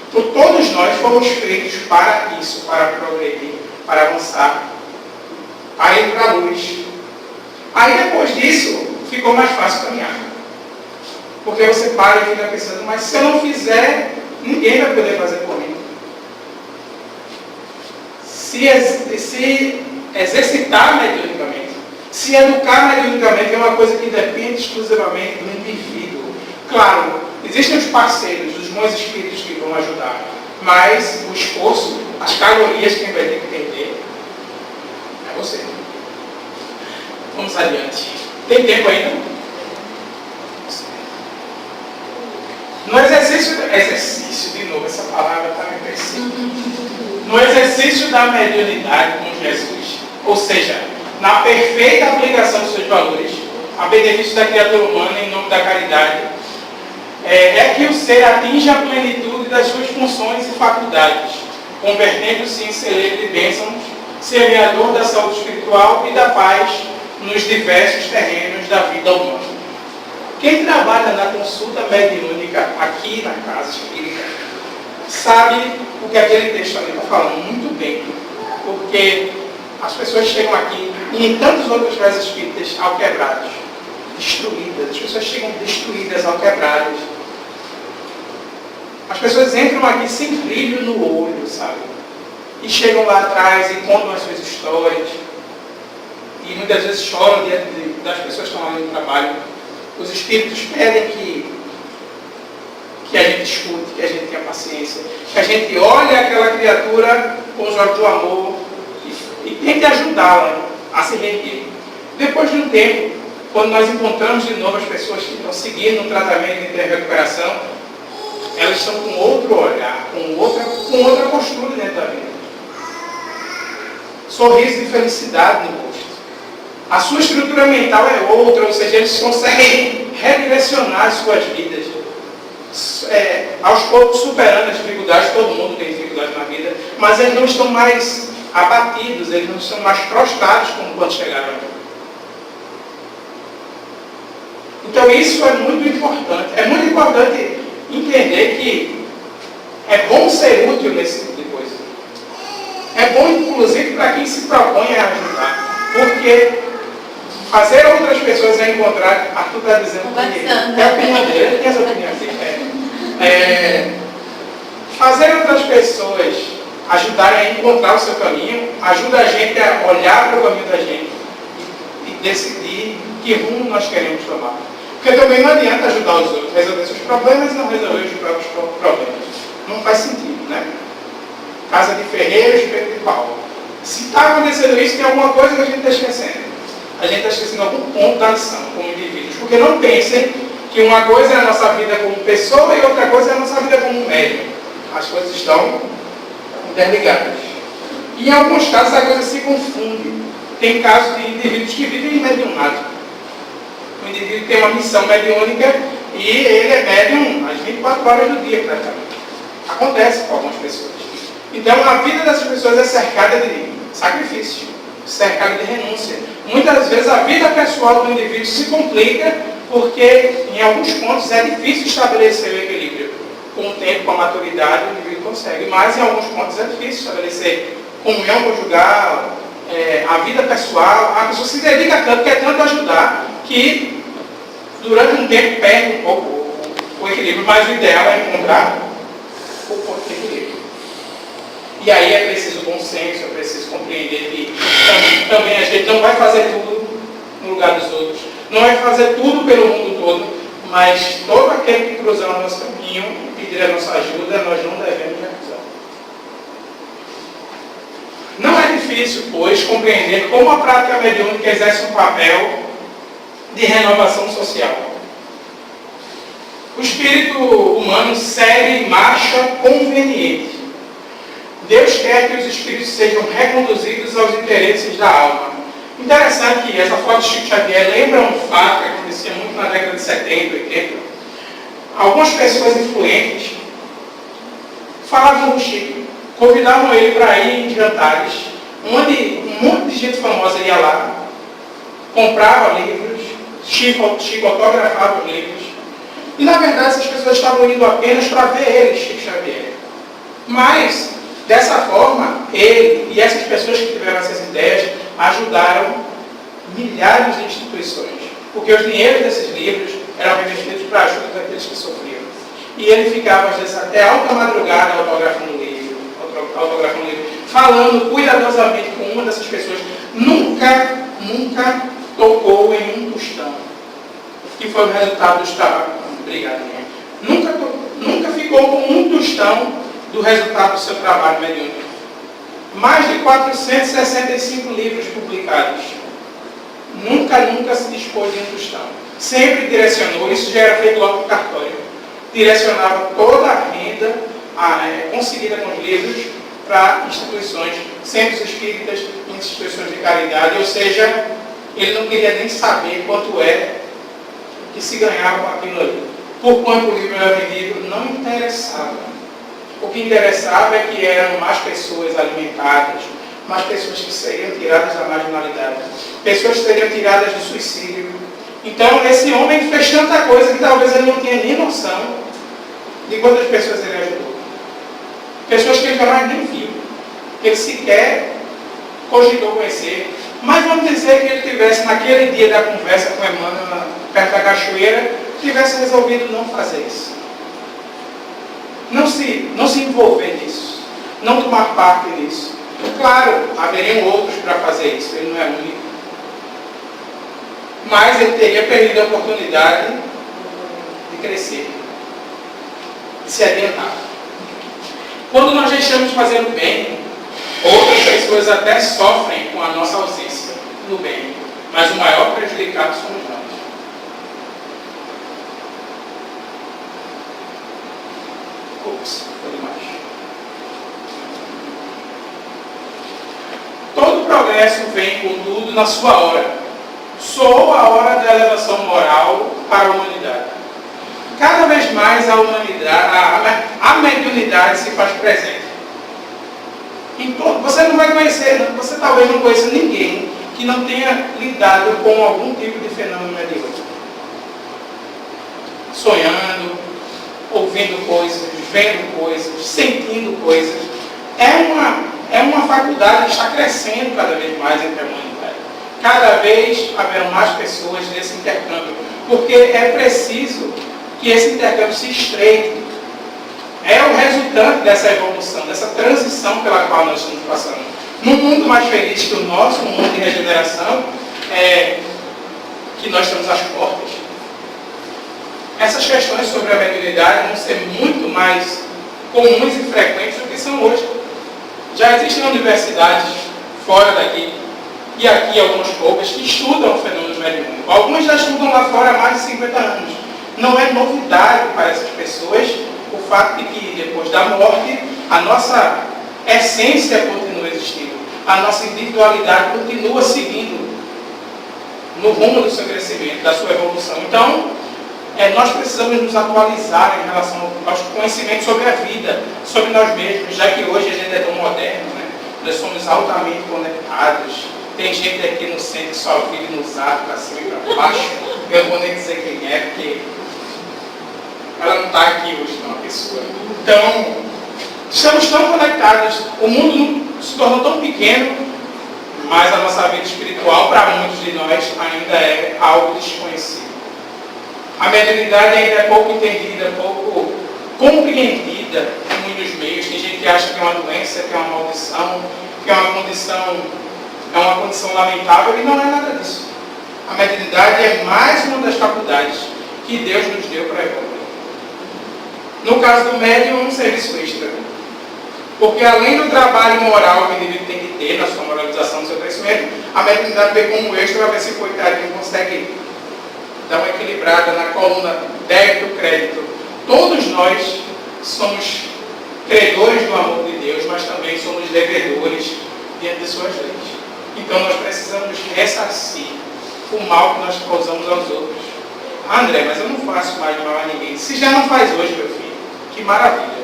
Então, todos nós fomos feitos para isso, para progredir, para avançar, para ir para a luz. Aí depois disso, ficou mais fácil caminhar. Porque você para e fica pensando, mas se eu não fizer, ninguém vai poder fazer por mim. Se exercitar mediunicamente, se educar mediunicamente é uma coisa que depende exclusivamente do indivíduo. Claro, existem os parceiros, os bons espíritos que vão ajudar, mas o esforço, as calorias, quem vai ter que entender é você. Vamos adiante. Tem tempo ainda? No exercício, de novo, essa palavra está me perseguindo. No exercício da mediunidade com Jesus, ou seja, na perfeita aplicação dos seus valores, a benefício da criatura humana em nome da caridade, é que o ser atinge a plenitude das suas funções e faculdades, convertendo-se em celeiro de bênçãos, semeador da saúde espiritual e da paz nos diversos terrenos da vida humana. Quem trabalha na consulta mediúnica aqui na casa espírita sabe o que aquele texto ali está falando muito bem, porque as pessoas chegam aqui e em tantas outras casas espíritas alquebradas, destruídas, as pessoas chegam destruídas, alquebradas. As pessoas entram aqui sem brilho no olho, sabe? E chegam lá atrás e contam as suas histórias. E muitas vezes choram diante das pessoas que estão ali no trabalho. Os espíritos pedem que a gente escute, que a gente tenha paciência, que a gente olhe aquela criatura com os olhos do amor e tente ajudá-la a se reerguer. Depois de um tempo, quando nós encontramos de novo as pessoas que estão seguindo o tratamento de recuperação, elas estão com outro olhar, com outra postura dentro da vida. Sorriso de felicidade no rosto. A sua estrutura mental é outra, ou seja, eles conseguem redirecionar as suas vidas. Aos poucos superando as dificuldades, todo mundo tem dificuldades na vida, mas eles não estão mais abatidos, eles não estão mais prostrados como quando chegaram aqui. Então isso é muito importante. É muito importante entender que é bom ser útil nesse tipo de coisa. É bom, inclusive, para quem se propõe a ajudar. Porque fazer outras pessoas a encontrar, Arthur está dizendo que é a opinião dele, tem essa opinião assim. Fazer outras pessoas ajudarem a encontrar o seu caminho, ajuda a gente a olhar para o caminho da gente e decidir que rumo nós queremos tomar. Porque também não adianta ajudar os outros a resolver seus problemas e não resolver os próprios problemas. Não faz sentido, né? Casa de ferreiro, espeto de pau. Se está acontecendo isso, tem alguma coisa que a gente está esquecendo. A gente está esquecendo algum ponto da lição como indivíduos. Porque não pensem que uma coisa é a nossa vida como pessoa e outra coisa é a nossa vida como médium. As coisas estão interligadas. E em alguns casos a coisa se confunde. Tem casos de indivíduos que vivem em mediunato. O indivíduo tem uma missão mediúnica e ele é médium às 24 horas do dia, praticamente. Acontece com algumas pessoas. Então a vida dessas pessoas é cercada de sacrifício, cercada de renúncia. Muitas vezes a vida pessoal do indivíduo se complica porque em alguns pontos é difícil estabelecer o equilíbrio. Com o tempo, com a maturidade, o indivíduo consegue, mas em alguns pontos é difícil estabelecer comunhão conjugal, a vida pessoal. A pessoa se dedica tanto, quer tanto ajudar, que durante um tempo perde um pouco o equilíbrio, mas o ideal é encontrar o ponto de equilíbrio. E aí é preciso bom senso, é preciso compreender que também a gente não vai fazer tudo no lugar dos outros, não vai fazer tudo pelo mundo todo, mas todo aquele que cruzar o nosso caminho e pedir a nossa ajuda, nós não devemos recusar. Não é difícil, pois, compreender como a prática mediúnica exerce um papel de renovação social. O espírito humano segue marcha conveniente. Deus quer que os espíritos sejam reconduzidos aos interesses da alma. Interessante que essa foto de Chico Xavier lembra um fato que acontecia muito na década de 70, 80. Algumas pessoas influentes falavam com o Chico, convidavam ele para ir em jantares, onde um monte de gente famosa ia lá, comprava livros, Chico autografava os livros, e na verdade essas pessoas estavam indo apenas para ver ele, Chico Xavier. Mas, dessa forma, ele e essas pessoas que tiveram essas ideias ajudaram milhares de instituições, porque os dinheiros desses livros eram investidos para a ajuda daqueles que sofriam. E ele ficava, às vezes, até alta madrugada autografando o livro, falando cuidadosamente com uma dessas pessoas. Nunca tocou em um tostão, que foi o resultado do trabalho. Obrigado, mãe. Nunca ficou com um tostão do resultado do seu trabalho mediúnico. Mais de 465 livros publicados. Nunca se dispôs de um tostão. Sempre direcionou, isso já era feito logo no cartório, direcionava toda a renda conseguida com os livros para instituições, centros espíritas, instituições de caridade, ou seja, ele não queria nem saber quanto é que se ganhava com aquilo ali. Por quanto o livro era vendido, não interessava. O que interessava é que eram mais pessoas alimentadas, mais pessoas que seriam tiradas da marginalidade, pessoas que seriam tiradas do suicídio. Então, esse homem fez tanta coisa que talvez ele não tinha nem noção de quantas pessoas ele ajudou. Pessoas que ele jamais nem viu, que ele sequer cogitou conhecer. Mas vamos dizer que ele tivesse, naquele dia da conversa com Emmanuel, perto da cachoeira, tivesse resolvido não fazer isso. Não se envolver nisso. Não tomar parte nisso. Claro, haveriam outros para fazer isso, ele não é único. Mas ele teria perdido a oportunidade de crescer, de se adiantar. Quando nós deixamos de fazer o bem, outras pessoas até sofrem com a nossa ausência no bem, mas o maior prejudicado somos nós. Ups, foi demais. Todo progresso vem, contudo, na sua hora. Soa a hora da elevação moral para a humanidade. Cada vez mais a humanidade, a mediunidade se faz presente. Você não vai conhecer, você talvez não conheça ninguém que não tenha lidado com algum tipo de fenômeno mediúnico. Sonhando, ouvindo coisas, vendo coisas, sentindo coisas. É uma faculdade que está crescendo cada vez mais entre a humanidade. Cada vez haverão mais pessoas nesse intercâmbio, porque é preciso que esse intercâmbio se estreite. É o resultante dessa evolução, dessa transição pela qual nós estamos passando. Num mundo mais feliz que o nosso, um mundo de regeneração, que nós estamos às portas. Essas questões sobre a mediunidade vão ser muito mais comuns e frequentes do que são hoje. Já existem universidades fora daqui, e aqui algumas poucas, que estudam o fenômeno mediúnico. Algumas já estudam lá fora há mais de 50 anos. Não é novidade para essas pessoas o fato de que depois da morte a nossa essência continua existindo, a nossa individualidade continua seguindo no rumo do seu crescimento, da sua evolução. Então, nós precisamos nos atualizar em relação aos conhecimentos sobre a vida, sobre nós mesmos, já que hoje a gente é tão moderno, né? Nós somos altamente conectados. Tem gente aqui no centro que só vive no zap, para cima e para baixo. Eu não vou nem dizer quem é, porque ela não está aqui hoje, não, a pessoa. Então, estamos tão conectados, o mundo se tornou tão pequeno, mas a nossa vida espiritual, para muitos de nós, ainda é algo desconhecido. A mediunidade ainda é pouco entendida, pouco compreendida em muitos meios. Tem gente que acha que é uma doença, que é uma maldição, que é uma condição lamentável, e não é nada disso. A mediunidade é mais uma das faculdades que Deus nos deu para evoluir. No caso do médium, é um serviço extra. Porque além do trabalho moral que o indivíduo tem que ter na sua moralização, no seu crescimento, a mediunidade vem como extra para ver se o coitadinho consegue dar uma equilibrada na coluna débito-crédito. Todos nós somos credores do amor de Deus, mas também somos devedores diante de suas leis. Então nós precisamos ressarcir o mal que nós causamos aos outros. André, mas eu não faço mais mal a ninguém. Se já não faz hoje, meu filho, que maravilha.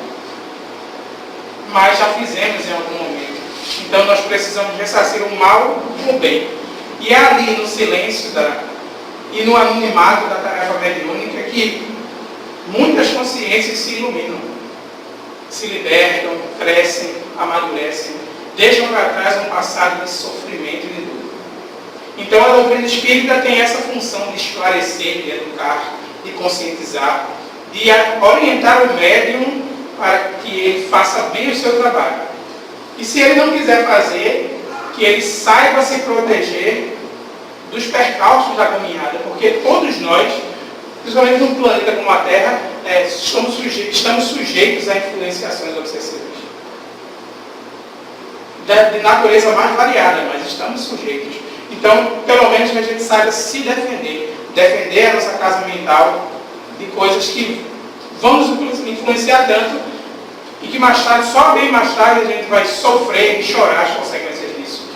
Mas já fizemos em algum momento. Então nós precisamos ressarcir o mal com o bem. E é ali no silêncio e no anonimato da tarefa mediúnica que muitas consciências se iluminam, se libertam, crescem, amadurecem, deixam para trás um passado de sofrimento e de dor. Então a doutrina espírita tem essa função de esclarecer, de educar, de conscientizar, de orientar o médium para que ele faça bem o seu trabalho. E se ele não quiser fazer, que ele saiba se proteger dos percalços da caminhada, porque todos nós, principalmente num planeta como a Terra, estamos sujeitos a influenciações obsessivas. De natureza mais variada, mas estamos sujeitos. Então, pelo menos que a gente saiba se defender. Defender a nossa casa mental de coisas que vão nos influenciar tanto e que mais tarde, só bem mais tarde, a gente vai sofrer e chorar as consequências disso.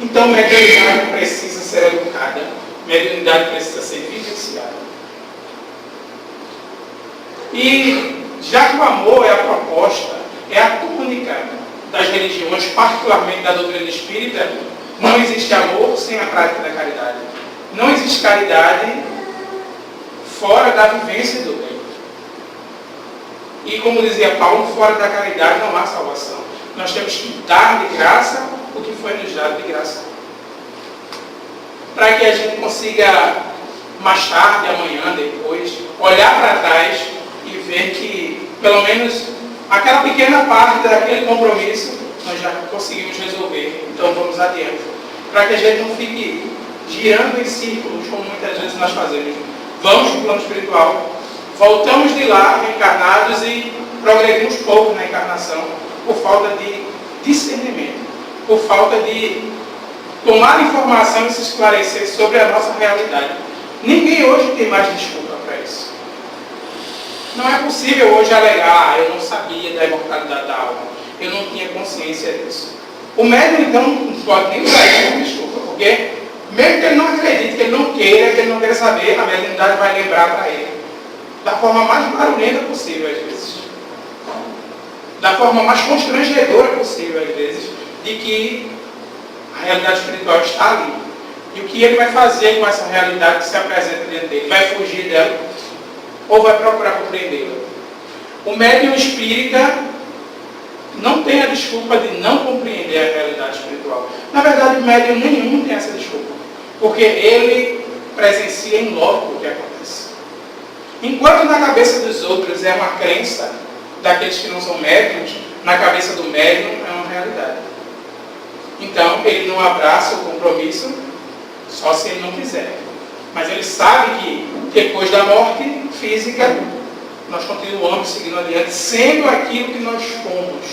Então, mediunidade precisa ser educada, mediunidade precisa ser vivenciada. E, já que o amor é a proposta, é a tônica das religiões, particularmente da doutrina espírita, não existe amor sem a prática da caridade. Não existe caridade fora da vivência do bem. E como dizia Paulo, fora da caridade não há salvação. Nós temos que dar de graça o que foi nos dado de graça. Para que a gente consiga, mais tarde, amanhã, depois, olhar para trás e ver que, pelo menos, aquela pequena parte daquele compromisso, nós já conseguimos resolver. Então vamos adiante. Para que a gente não fique girando em círculos, como muitas vezes nós fazemos. Vamos para o plano espiritual, voltamos de lá, reencarnados, e progredimos pouco na encarnação, por falta de discernimento, por falta de tomar informação e se esclarecer sobre a nossa realidade. Ninguém hoje tem mais desculpa para isso. Não é possível hoje alegar, eu não sabia da imortalidade da alma, eu não tinha consciência disso. O médium, então, não pode nem usar isso como desculpa, porque mesmo que ele não acredite, que ele não queira, que ele não queira saber, a mediunidade vai lembrar para ele. Da forma mais barulhenta possível, às vezes. Da forma mais constrangedora possível, às vezes, de que a realidade espiritual está ali. E o que ele vai fazer com essa realidade que se apresenta diante dele? Vai fugir dela ou vai procurar compreendê-la? O médium espírita não tem a desculpa de não compreender a realidade espiritual. Na verdade, o médium nenhum tem essa desculpa, porque ele presencia em loco o que acontece. Enquanto na cabeça dos outros é uma crença, daqueles que não são médiums, na cabeça do médium é uma realidade. Então, ele não abraça o compromisso só se ele não quiser. Mas ele sabe que depois da morte física, nós continuamos seguindo adiante, sendo aquilo que nós fomos,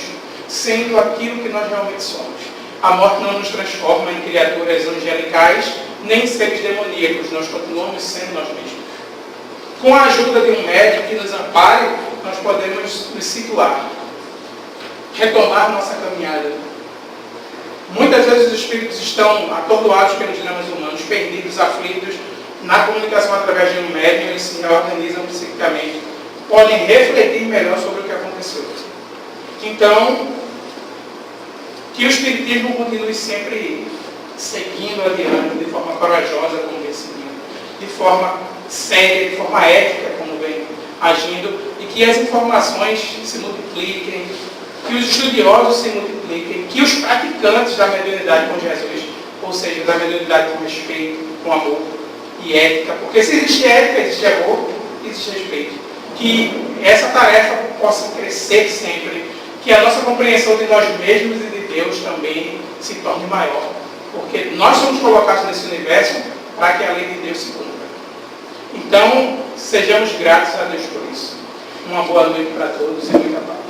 sendo aquilo que nós realmente somos. a morte não nos transforma em criaturas angelicais, nem em seres demoníacos, nós continuamos sendo nós mesmos. Com a ajuda de um médico que nos ampare, nós podemos nos situar, retomar nossa caminhada. Muitas vezes os espíritos estão atordoados pelos dramas humanos, perdidos, aflitos. Na comunicação através de um médium, eles se reorganizam psiquicamente, podem refletir melhor sobre o que aconteceu. Então, que o Espiritismo continue sempre seguindo adiante, de forma corajosa, como vem seguindo, de forma séria, de forma ética, como vem agindo, e que as informações se multipliquem, que os estudiosos se multipliquem, que os praticantes da mediunidade com Jesus, ou seja, da mediunidade com respeito, com amor e ética, porque se existe ética, existe amor, existe respeito, que essa tarefa possa crescer sempre, que a nossa compreensão de nós mesmos e de Deus também se torne maior, porque nós somos colocados nesse universo para que a lei de Deus se cumpra. Então, sejamos gratos a Deus por isso. Uma boa noite para todos e muita paz.